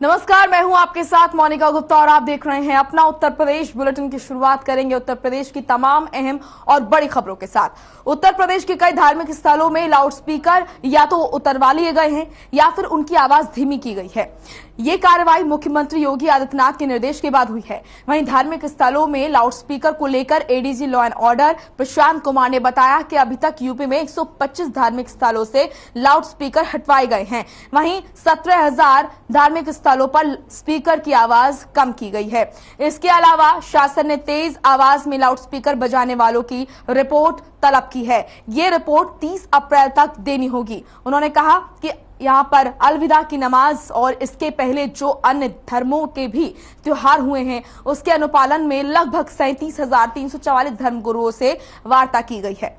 नमस्कार, मैं हूं आपके साथ मोनिका गुप्ता और आप देख रहे हैं अपना उत्तर प्रदेश बुलेटिन की शुरुआत करेंगे उत्तर प्रदेश की तमाम अहम और बड़ी खबरों के साथ। उत्तर प्रदेश के कई धार्मिक स्थलों में लाउडस्पीकर या तो उतरवा लिए गए हैं या फिर उनकी आवाज धीमी की गई है। ये कार्रवाई मुख्यमंत्री योगी आदित्यनाथ के निर्देश के बाद हुई है। वहीं धार्मिक स्थलों में लाउडस्पीकर को लेकर ADG law and order Prashant Kumar ने बताया कि अभी तक यूपी में 125 धार्मिक स्थलों से लाउडस्पीकर हटवाए गए हैं। वहीं 17,000 धार्मिक स्थलों पर स्पीकर की आवाज कम की गई है। इसके अलावा शासन ने तेज आवाज में लाउडस्पीकर बजाने वालों की रिपोर्ट तलब की है। ये रिपोर्ट 30 अप्रैल तक देनी होगी। उन्होंने कहा कि यहाँ पर अलविदा की नमाज और इसके पहले जो अन्य धर्मों के भी त्योहार हुए हैं उसके अनुपालन में लगभग 37,344 धर्मगुरुओं से वार्ता की गई है।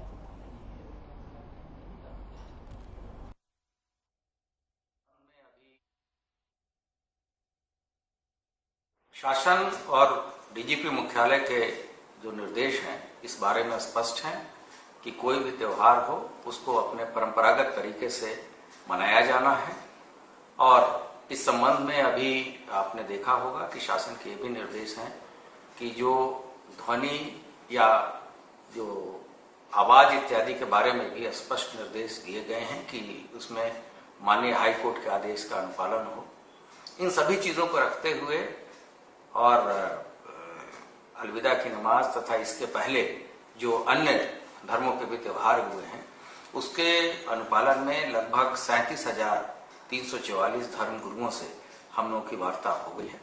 शासन और डीजीपी मुख्यालय के जो निर्देश हैं इस बारे में स्पष्ट हैं कि कोई भी त्योहार हो उसको अपने परंपरागत तरीके से मनाया जाना है। और इस संबंध में अभी आपने देखा होगा कि शासन के भी निर्देश हैं कि जो ध्वनि या जो आवाज इत्यादि के बारे में भी स्पष्ट निर्देश दिए गए हैं कि उसमें माननीय हाई कोर्ट के आदेश का अनुपालन हो। इन सभी चीजों को रखते हुए और अलविदा की नमाज तथा इसके पहले जो अन्य धर्मों के भी त्योहार हुए हैं उसके अनुपालन में लगभग 37,344 धर्म गुरुओं से हम लोगों की वार्ता हो गई है।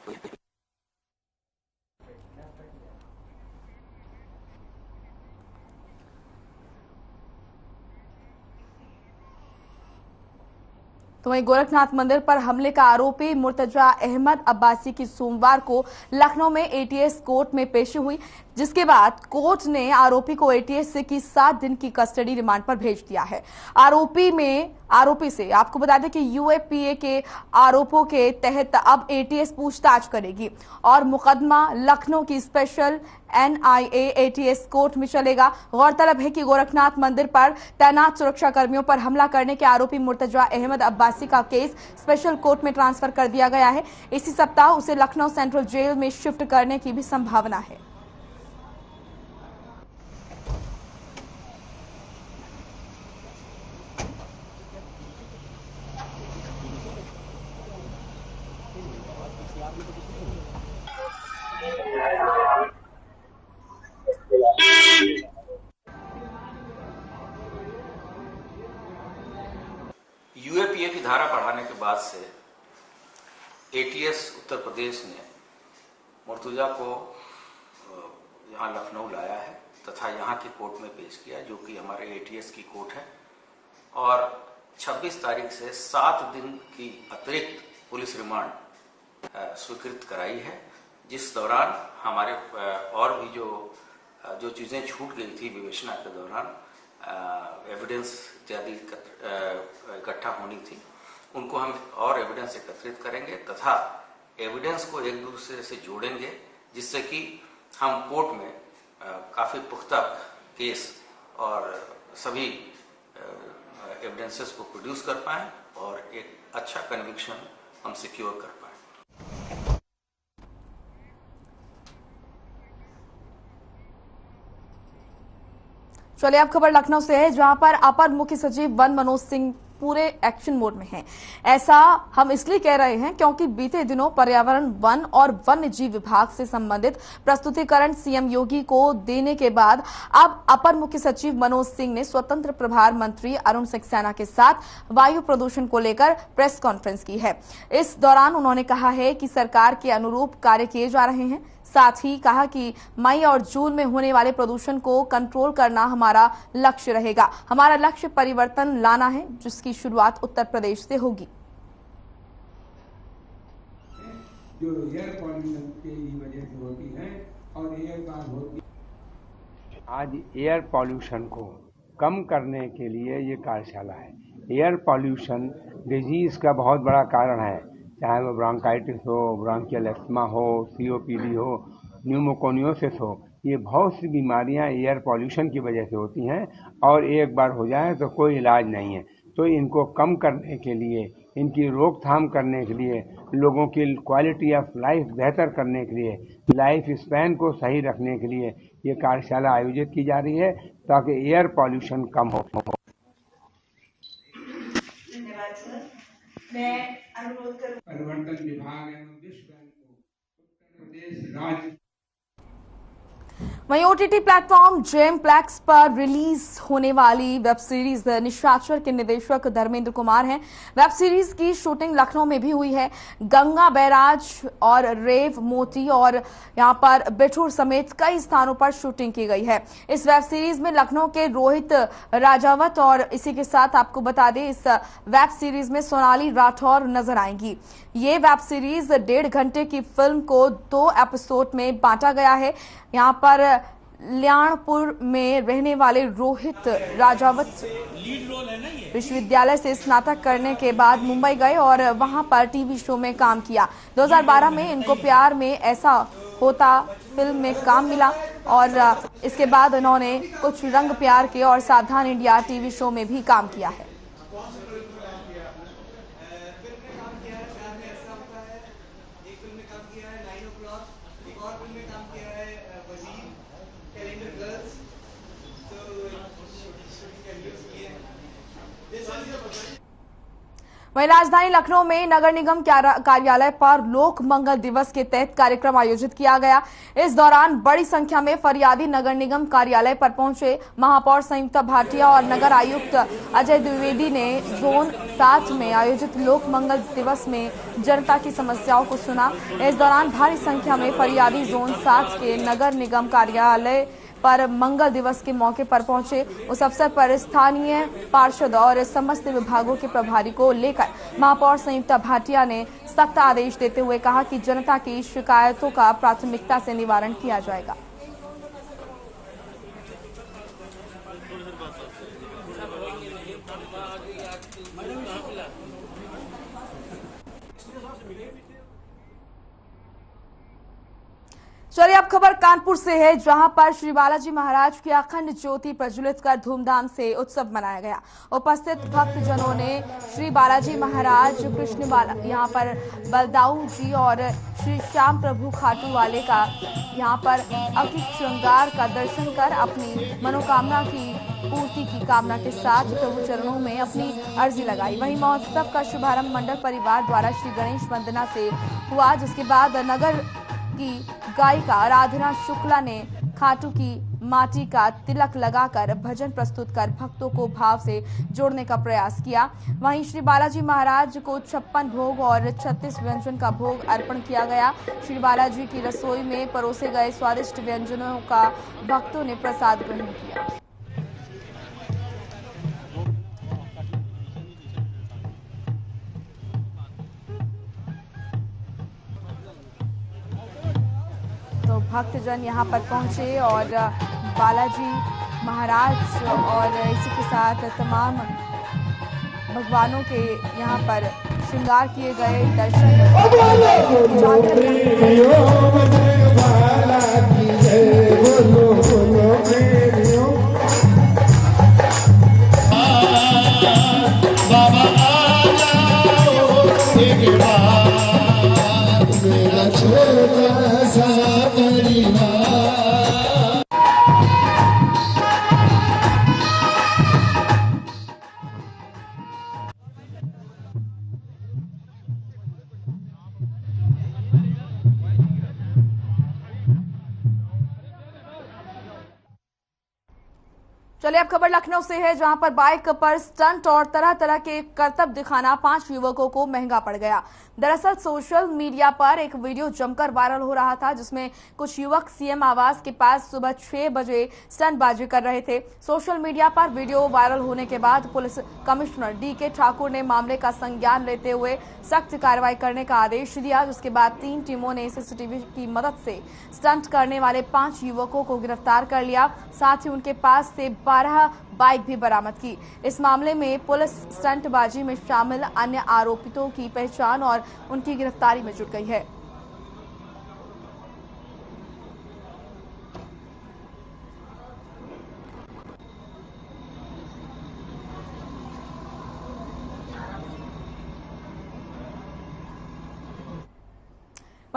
तो वहीं गोरखनाथ मंदिर पर हमले का आरोपी मुर्तजा अहमद अब्बासी की सोमवार को लखनऊ में एटीएस कोर्ट में पेशी हुई, जिसके बाद कोर्ट ने आरोपी को एटीएस से की 7 दिन की कस्टडी रिमांड पर भेज दिया है। आरोपी से आपको बता दें कि यूएपीए के आरोपों के तहत अब एटीएस पूछताछ करेगी और मुकदमा लखनऊ की स्पेशल एनआईए एटीएस कोर्ट में चलेगा। गौरतलब है कि गोरखनाथ मंदिर पर तैनात सुरक्षा कर्मियों पर हमला करने के आरोपी मुर्तजा अहमद अब्बासी का केस स्पेशल कोर्ट में ट्रांसफर कर दिया गया है। इसी सप्ताह उसे लखनऊ सेंट्रल जेल में शिफ्ट करने की भी संभावना है। यूएपीए की धारा बढ़ाने के बाद से एटीएस उत्तर प्रदेश ने मुर्तजा को यहाँ लखनऊ लाया है तथा यहाँ की कोर्ट में पेश किया, जो कि हमारे एटीएस की कोर्ट है। और 26 तारीख से 7 दिन की अतिरिक्त पुलिस रिमांड स्वीकृत कराई है, जिस दौरान हमारे और भी जो चीजें छूट गई थी विवेचना के दौरान, एविडेंस इत्यादि इकट्ठा होनी थी, उनको हम और एविडेंस एकत्रित करेंगे तथा एविडेंस को एक दूसरे से जोड़ेंगे, जिससे कि हम कोर्ट में काफी पुख्ता केस और सभी एविडेंसेस को प्रोड्यूस कर पाएं और एक अच्छा कन्विक्शन हम सिक्योर कर पाएं। चलिए अब खबर लखनऊ से है, जहां पर अपर मुख्य सचिव वन मनोज सिंह पूरे एक्शन मोड में हैं। ऐसा हम इसलिए कह रहे हैं क्योंकि बीते दिनों पर्यावरण, वन और वन्य जीव विभाग से संबंधित प्रस्तुतिकरण सीएम योगी को देने के बाद अब अपर मुख्य सचिव मनोज सिंह ने स्वतंत्र प्रभार मंत्री अरुण सक्सेना के साथ वायु प्रदूषण को लेकर प्रेस कॉन्फ्रेंस की है। इस दौरान उन्होंने कहा है कि सरकार के अनुरूप कार्य किए जा रहे हैं। साथ ही कहा कि मई और जून में होने वाले प्रदूषण को कंट्रोल करना हमारा लक्ष्य रहेगा। हमारा लक्ष्य परिवर्तन लाना है, जिसकी शुरुआत उत्तर प्रदेश से होगी। जो एयर पॉल्यूशन की वजह से होती है और एयर का होती है। आज एयर पॉल्यूशन को कम करने के लिए ये कार्यशाला है। एयर पॉल्यूशन डिजीज का बहुत बड़ा कारण है, चाहे वो ब्रोंकाइटिस हो, ब्रोंकियल एस्थमा हो, सीओपीडी हो, न्यूमोकोनियोसिस हो। ये बहुत सी बीमारियां एयर पॉल्यूशन की वजह से होती हैं और एक बार हो जाए तो कोई इलाज नहीं है। तो इनको कम करने के लिए इनकी रोकथाम करने के लिए, लोगों की क्वालिटी ऑफ लाइफ बेहतर करने के लिए, लाइफ स्पैन को सही रखने के लिए ये कार्यशाला आयोजित की जा रही है ताकि एयर पॉल्यूशन कम हो। धन्यवाद सर। मैं अनुरोध करूँ परिवर्तन विभाग एवं विश्व बैंक को उत्तर प्रदेश राज्य वहीं ओटीटी प्लेटफॉर्म जेम प्लेक्स पर रिलीज होने वाली वेब सीरीज निशाचर के निदेशक धर्मेंद्र कुमार हैं। वेब सीरीज की शूटिंग लखनऊ में भी हुई है। गंगा बैराज और रेव मोती और यहां पर बिठूर समेत कई स्थानों पर शूटिंग की गई है। इस वेब सीरीज में लखनऊ के रोहित राजावत और इसी के साथ आपको बता दें इस वेब सीरीज में सोनाली राठौर नजर आएंगी। ये वेब सीरीज 1.5 घंटे की फिल्म को 2 एपिसोड में बांटा गया है। यहाँ पर ल्याणपुर में रहने वाले रोहित राजावत विश्वविद्यालय से स्नातक करने के बाद मुंबई गए और वहां पर टीवी शो में काम किया। 2012 में इनको प्यार में ऐसा होता फिल्म में काम मिला और इसके बाद उन्होंने कुछ रंग प्यार के और सावधान इंडिया टीवी शो में भी काम किया है। वहीं राजधानी लखनऊ में नगर निगम कार्यालय पर लोक मंगल दिवस के तहत कार्यक्रम आयोजित किया गया। इस दौरान बड़ी संख्या में फरियादी नगर निगम कार्यालय पर पहुंचे। महापौर संयुक्ता भाटिया और नगर आयुक्त अजय द्विवेदी ने जोन 7 में आयोजित लोक मंगल दिवस में जनता की समस्याओं को सुना। इस दौरान भारी संख्या में फरियादी जोन 7 के नगर निगम कार्यालय पर मंगल दिवस के मौके पर पहुंचे। उस अवसर पर स्थानीय पार्षद और समस्त विभागों के प्रभारी को लेकर महापौर संयुक्ता भाटिया ने सख्त आदेश देते हुए कहा कि जनता की शिकायतों का प्राथमिकता से निवारण किया जाएगा। चलिए अब खबर कानपुर से है, जहां पर श्री बालाजी महाराज की अखंड ज्योति प्रज्वलित कर धूमधाम से उत्सव मनाया गया। उपस्थित भक्तजनों ने श्री बालाजी महाराज कृष्ण बाला यहां पर बलदाऊ जी और श्री श्याम प्रभु खाटू वाले का यहां पर अकित श्रृंगार का दर्शन कर अपनी मनोकामना की पूर्ति की कामना के साथ प्रभु चरणों में अपनी अर्जी लगाई। वहीं महोत्सव का शुभारंभ मंडल परिवार द्वारा श्री गणेश वंदना से हुआ, जिसके बाद नगर की गायिका आराधना शुक्ला ने खाटू की माटी का तिलक लगाकर भजन प्रस्तुत कर भक्तों को भाव से जोड़ने का प्रयास किया। वहीं श्री बालाजी महाराज को 56 भोग और 36 व्यंजन का भोग अर्पण किया गया। श्री बालाजी की रसोई में परोसे गए स्वादिष्ट व्यंजनों का भक्तों ने प्रसाद ग्रहण किया। तो भक्तजन यहां पर पहुंचे और बालाजी महाराज और इसी के साथ तमाम भगवानों के यहां पर श्रृंगार किए गए दर्शन चलिए अब खबर लखनऊ से है, जहां पर बाइक पर स्टंट और तरह तरह के करतब दिखाना 5 युवकों को महंगा पड़ गया। दरअसल सोशल मीडिया पर एक वीडियो जमकर वायरल हो रहा था, जिसमें कुछ युवक सीएम आवास के पास सुबह 6 बजे स्टंटबाजी कर रहे थे। सोशल मीडिया पर वीडियो वायरल होने के बाद पुलिस कमिश्नर डीके ठाकुर ने मामले का संज्ञान लेते हुए सख्त कार्रवाई करने का आदेश दिया, जिसके बाद 3 टीमों ने सीसीटीवी की मदद से स्टंट करने वाले 5 युवकों को गिरफ्तार कर लिया। साथ ही उनके पास से 12 बाइक भी बरामद की। इस मामले में पुलिस स्टंटबाजी में शामिल अन्य आरोपितों की पहचान और उनकी गिरफ्तारी में जुट गई है।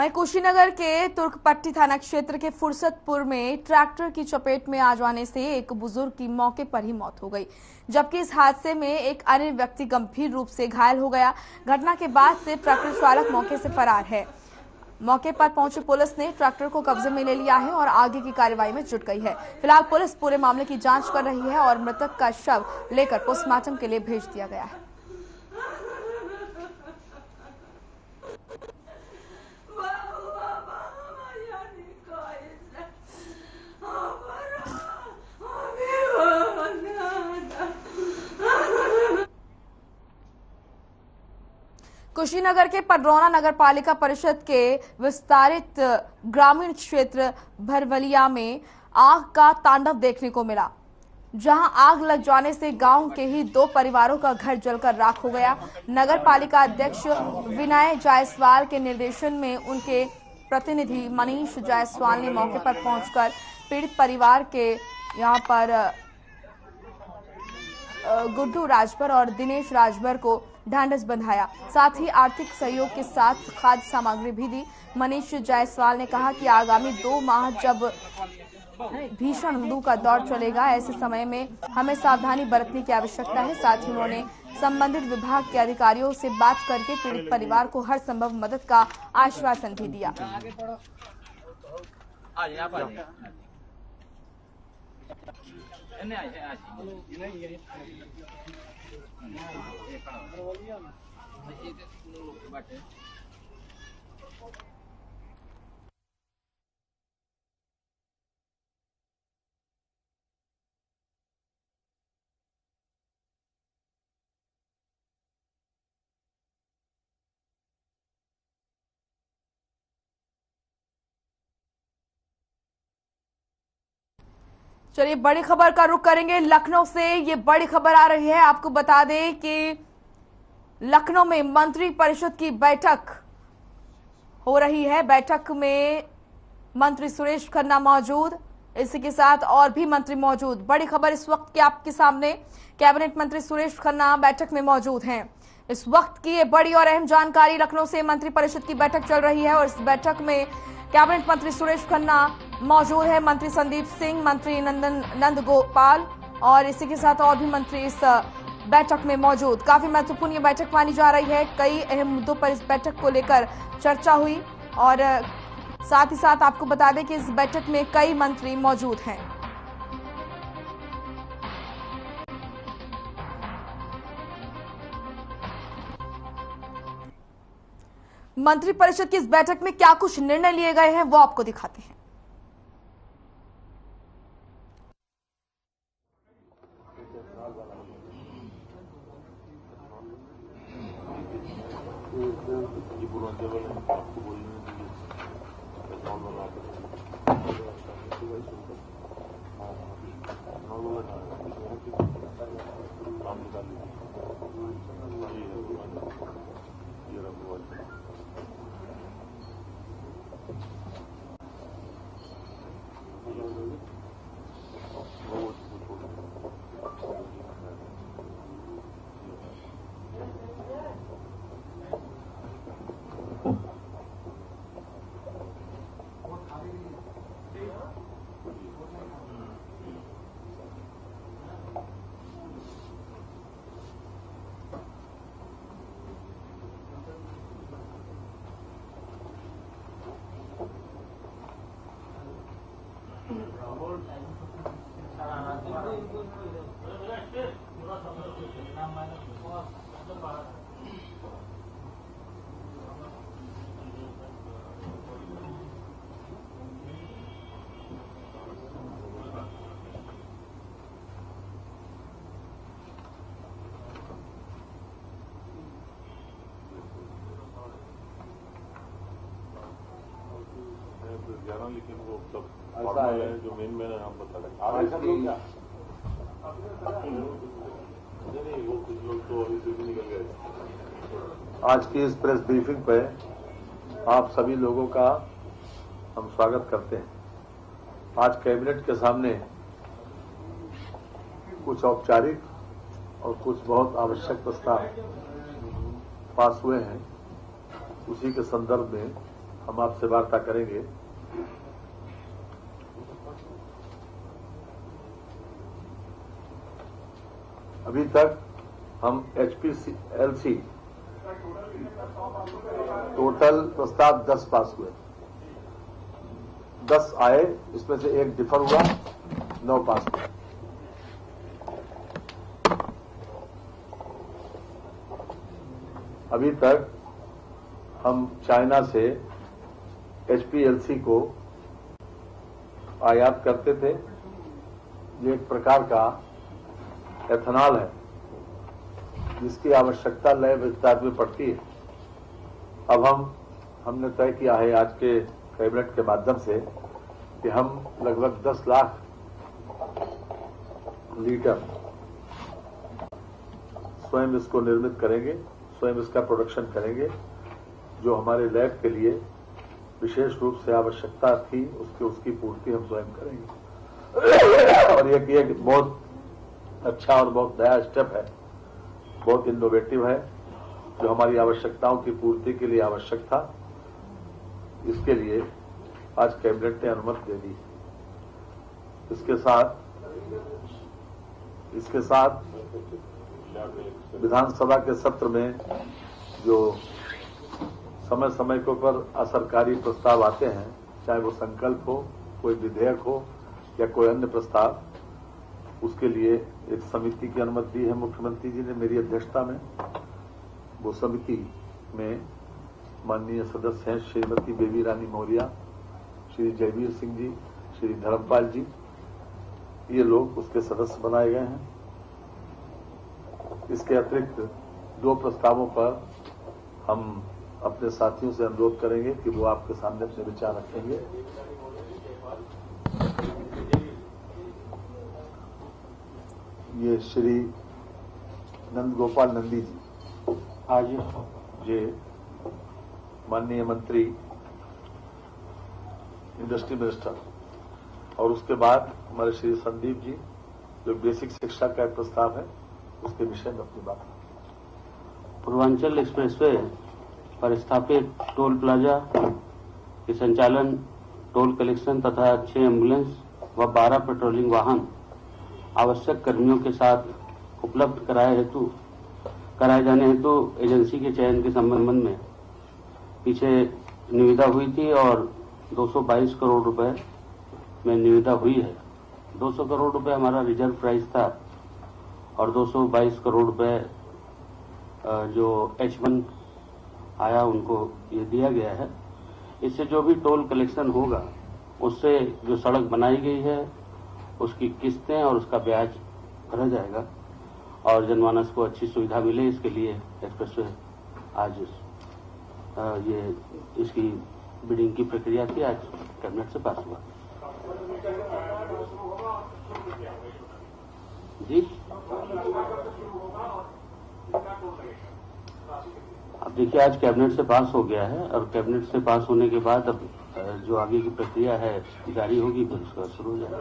वहीं कुशीनगर के तुर्कपट्टी थाना क्षेत्र के फुर्सतपुर में ट्रैक्टर की चपेट में आ जाने से एक बुजुर्ग की मौके पर ही मौत हो गई, जबकि इस हादसे में एक अन्य व्यक्ति गंभीर रूप से घायल हो गया। घटना के बाद से ट्रैक्टर चालक मौके से फरार है। मौके पर पहुंची पुलिस ने ट्रैक्टर को कब्जे में ले लिया है और आगे की कार्रवाई में जुट गई है। फिलहाल पुलिस पूरे मामले की जांच कर रही है और मृतक का शव लेकर पोस्टमार्टम के लिए भेज दिया गया है। कुशीनगर के पडरौना नगर पालिका परिषद के विस्तारित ग्रामीण क्षेत्र भरवलिया में आग का तांडव देखने को मिला, जहां आग लग जाने से गांव के ही 2 परिवारों का घर जलकर राख हो गया। नगर पालिका अध्यक्ष विनय जायसवाल के निर्देशन में उनके प्रतिनिधि मनीष जायसवाल ने मौके पर पहुंचकर पीड़ित परिवार के यहां पर गुड्डू राजभर और दिनेश राजभर को ढांढस बंधाया, साथ ही आर्थिक सहयोग के साथ खाद्य सामग्री भी दी। मनीष जायसवाल ने कहा कि आगामी 2 माह जब भीषण लू का दौर चलेगा, ऐसे समय में हमें सावधानी बरतने की आवश्यकता है। साथ ही उन्होंने संबंधित विभाग के अधिकारियों से बात करके पीड़ित परिवार को हर संभव मदद का आश्वासन भी दिया। चलिए बड़ी खबर का रुख करेंगे लखनऊ से। ये बड़ी खबर आ रही है, आपको बता दें कि लखनऊ में मंत्री परिषद की बैठक हो रही है। बैठक में मंत्री सुरेश खन्ना मौजूद, इसी के साथ और भी मंत्री मौजूद। बड़ी खबर इस वक्त की आपके सामने, कैबिनेट मंत्री सुरेश खन्ना बैठक में मौजूद हैं। इस वक्त की ये बड़ी और अहम जानकारी, लखनऊ से मंत्री परिषद की बैठक चल रही है और इस बैठक में कैबिनेट मंत्री सुरेश खन्ना मौजूद है, मंत्री संदीप सिंह, मंत्री नंद गोपाल और इसी के साथ और भी मंत्री इस बैठक में मौजूद। काफी महत्वपूर्ण ये बैठक मानी जा रही है। कई अहम मुद्दों पर इस बैठक को लेकर चर्चा हुई और साथ ही साथ आपको बता दें कि इस बैठक में कई मंत्री मौजूद हैं। मंत्री परिषद की इस बैठक में क्या कुछ निर्णय लिए गए हैं वो आपको दिखाते हैं। लेकिन वो सब फॉर्मल है जो मेन मैंने आप बता रहे आप सब लोग क्या नहीं वो कुछ लोग तो अभी से भी निकल गए। आज की इस प्रेस ब्रीफिंग पे आप सभी लोगों का हम स्वागत करते हैं। आज कैबिनेट के सामने कुछ औपचारिक और कुछ बहुत आवश्यक प्रस्ताव पास हुए हैं। उसी के संदर्भ में हम आपसे वार्ता करेंगे। अभी तक हम HPLC टोटल प्रस्ताव 10 पास हुए, 10 आए, इसमें से एक डिफर हुआ, 9 पास हुए। अभी तक हम चाइना से HPLC को आयात करते थे। ये एक प्रकार का एथेनॉल है जिसकी आवश्यकता लय विस्तार में पड़ती है। अब हमने तय किया है आज के कैबिनेट के माध्यम से कि हम लगभग 10 लाख लीटर स्वयं इसको निर्मित करेंगे, स्वयं इसका प्रोडक्शन करेंगे। जो हमारे लैब के लिए विशेष रूप से आवश्यकता थी उसकी पूर्ति हम स्वयं करेंगे। और ये बहुत अच्छा और बहुत नया स्टेप है, बहुत इनोवेटिव है, जो हमारी आवश्यकताओं की पूर्ति के लिए आवश्यक था। इसके लिए आज कैबिनेट ने अनुमति दे दी। इसके साथ विधानसभा के सत्र में जो समय समय के ऊपर असरकारी प्रस्ताव आते हैं, चाहे वो संकल्प हो, कोई विधेयक हो या कोई अन्य प्रस्ताव, उसके लिए एक समिति की अनुमति दी है मुख्यमंत्री जी ने मेरी अध्यक्षता में। वो समिति में माननीय सदस्य हैं श्रीमती बेबी रानी मौर्य, श्री जयवीर सिंह जी, श्री धर्मपाल जी, ये लोग उसके सदस्य बनाए गए हैं। इसके अतिरिक्त 2 प्रस्तावों पर हम अपने साथियों से अनुरोध करेंगे कि वो आपके सामने अपने विचार रखेंगे। ये श्री नंद गोपाल नंदी जी आज ये माननीय मंत्री इंडस्ट्री मिनिस्टर, और उसके बाद हमारे श्री संदीप जी जो बेसिक शिक्षा का एक प्रस्ताव है उसके विषय में अपनी बात। पूर्वांचल एक्सप्रेसवे पर स्थापित टोल प्लाजा के संचालन, टोल कलेक्शन तथा 6 एम्बुलेंस व 12 पेट्रोलिंग वाहन आवश्यक कर्मियों के साथ उपलब्ध कराए जाने हेतु एजेंसी के चयन के संबंध में पीछे निविदा हुई थी और 222 करोड़ रुपए में निविदा हुई है। 200 करोड़ रुपए हमारा रिजर्व प्राइस था और 222 करोड़ रुपए जो H1 आया उनको ये दिया गया है। इससे जो भी टोल कलेक्शन होगा उससे जो सड़क बनाई गई है उसकी किस्तें और उसका ब्याज भरा जाएगा और जनमानस को अच्छी सुविधा मिले, इसके लिए एक्सप्रेसवे आज ये इसकी बिडिंग की प्रक्रिया थी, आज कैबिनेट से पास हुआ। जी अब देखिए आज कैबिनेट से पास हो गया है और कैबिनेट से पास होने के बाद अब जो आगे की प्रक्रिया है जारी होगी, फिर उसका शुरू हो जाएगा।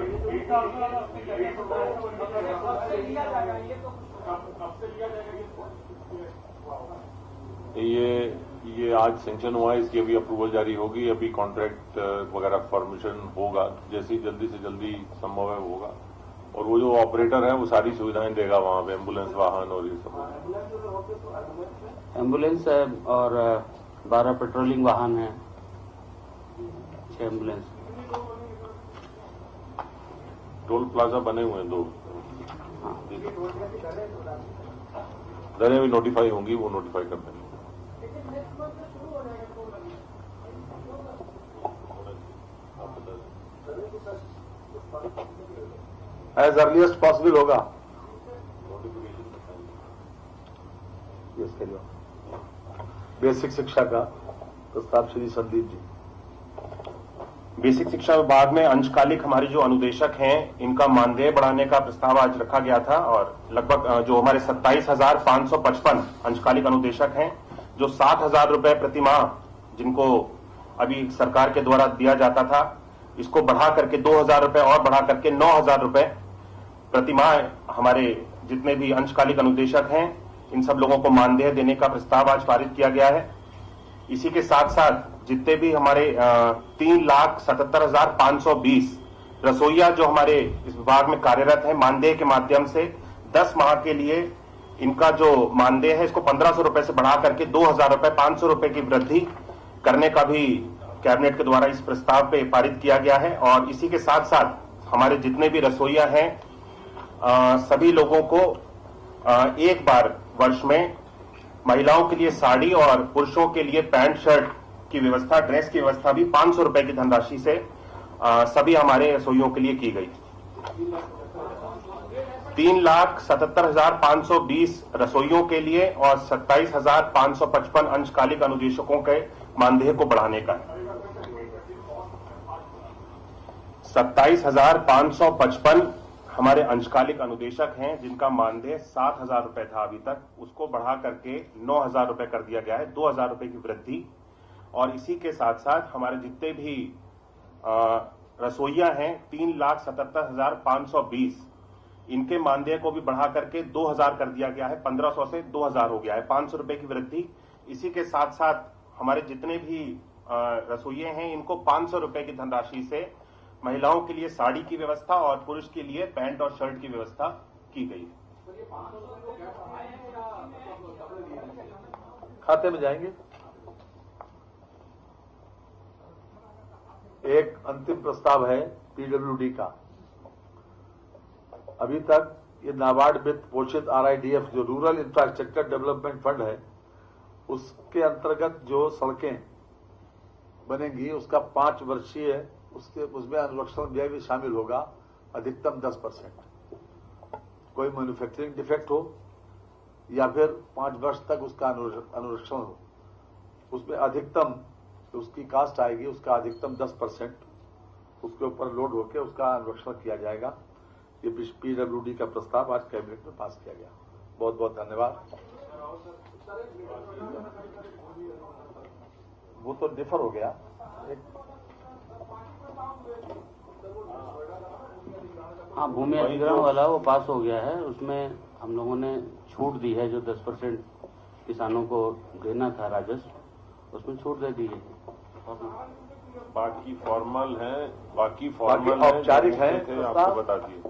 ये आज सेंक्शन हुआ है, इसकी अभी अप्रूवल जारी होगी। अभी कॉन्ट्रैक्ट वगैरह फॉर्मेशन होगा, जैसे ही जल्दी से जल्दी संभव है होगा। और वो जो ऑपरेटर है वो सारी सुविधाएं देगा वहां पे, एम्बुलेंस वाहन और ये सब। एम्बुलेंस है और 12 पेट्रोलिंग वाहन है, 6 एम्बुलेंस। टोल प्लाजा बने हुए हैं 2। दरें भी नोटिफाई होंगी, वो नोटिफाई कर देंगे। एज अर्लीस्ट पॉसिबल होगा। बेसिक शिक्षा का प्रस्ताव श्री संदीप जी। बेसिक शिक्षा विभाग में अंशकालिक हमारे जो अनुदेशक हैं इनका मानदेय बढ़ाने का प्रस्ताव आज रखा गया था और लगभग जो हमारे 27,555 अंशकालिक अनुदेशक हैं, जो 60,000 रुपए प्रति माह जिनको अभी सरकार के द्वारा दिया जाता था, इसको बढ़ा करके 2,000 रुपए और बढ़ा करके 9,000 रुपए प्रति माह हमारे जितने भी अंशकालिक अनुदेशक हैं इन सब लोगों को मानदेय देने का प्रस्ताव आज पारित किया गया है। इसी के साथ साथ जितने भी हमारे 3,77,520 रसोईया जो हमारे इस विभाग में कार्यरत हैं, मानदेय के माध्यम से 10 माह के लिए इनका जो मानदेय है इसको 1,500 रुपए से बढ़ा करके 2,000 रुपए 500 रुपए की वृद्धि करने का भी कैबिनेट के द्वारा इस प्रस्ताव पे पारित किया गया है। और इसी के साथ साथ हमारे जितने भी रसोईया हैं सभी लोगों को एक बार वर्ष में महिलाओं के लिए साड़ी और पुरुषों के लिए पैंट शर्ट की व्यवस्था, ड्रेस की व्यवस्था भी 500 रुपए की धनराशि से सभी हमारे रसोइयों के लिए की गई। 3,77,520 रसोइयों के लिए और 27,555 अंशकालिक अनुदेशकों के मानदेय को बढ़ाने का है। 27,555 हमारे अंशकालिक अनुदेशक हैं जिनका मानदेय 7,000 रुपए था अभी तक, उसको बढ़ा करके 9,000 रुपए कर दिया गया है, 2,000 रुपए की वृद्धि। और इसी के साथ साथ हमारे जितने भी रसोईया हैं 3,77,520 इनके मानदेय को भी बढ़ा करके 2,000 कर दिया गया है, 1,500 से 2,000 हो गया है, 500 रुपए की वृद्धि। इसी के साथ साथ हमारे जितने भी रसोइये हैं इनको 500 रुपए की धनराशि से महिलाओं के लिए साड़ी की व्यवस्था और पुरुष के लिए पैंट और शर्ट की व्यवस्था की गई। खाते में जाएंगे। एक अंतिम प्रस्ताव है पीडब्ल्यूडी का। अभी तक ये नाबार्ड वित्त पोषित RIDF जो रूरल इंफ्रास्ट्रक्चर डेवलपमेंट फंड है उसके अंतर्गत जो सड़कें बनेंगी उसका 5 वर्षीय उसमें अनुरक्षण व्यय भी शामिल होगा, अधिकतम 10%। कोई मैन्युफैक्चरिंग डिफेक्ट हो या फिर 5 वर्ष तक उसका अनुरक्षण हो, उसमें अधिकतम उसकी कास्ट आएगी, उसका अधिकतम 10% उसके ऊपर लोड होकर उसका अनुरक्षण किया जाएगा। ये पीडब्ल्यूडी का प्रस्ताव आज कैबिनेट में पास किया गया। बहुत बहुत धन्यवाद। वो तो डिफर हो गया। हाँ, भूमि अधिग्रहण वाला वो पास हो गया है, उसमें हम लोगों ने छूट दी है, जो 10% किसानों को देना था राजस्व, उसमें छूट दे दी है। बाकी फॉर्मल है, बाकी औपचारिक है, आपको बता दिए।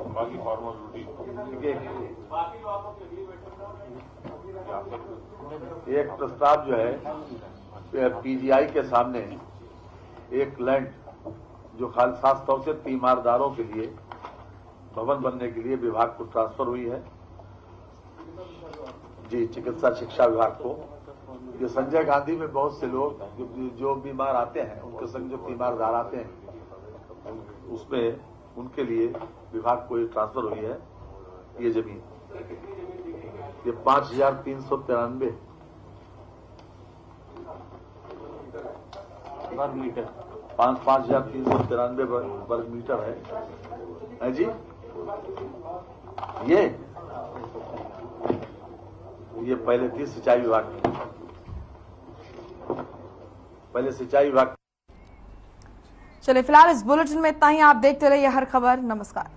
बाकी फॉर्मल रूटीन। एक प्रस्ताव जो है PGI के सामने एक लैंड जो खास तौर से तीमारदारों के लिए भवन बनने के लिए विभाग को ट्रांसफर हुई है जी, चिकित्सा शिक्षा विभाग को। ये संजय गांधी में बहुत से लोग जो बीमार आते हैं उनके संग जो तीमारदार आते हैं उसमें उनके लिए विभाग को ये ट्रांसफर हुई है। ये जमीन ये 5,393 वर्ग मीटर 5,393 वर्ग मीटर है जी। ये पहले थी सिंचाई विभाग की, पहले सिंचाई विभाग। चलिए फिलहाल इस बुलेटिन में इतना ही। आप देखते रहिए हर खबर। नमस्कार।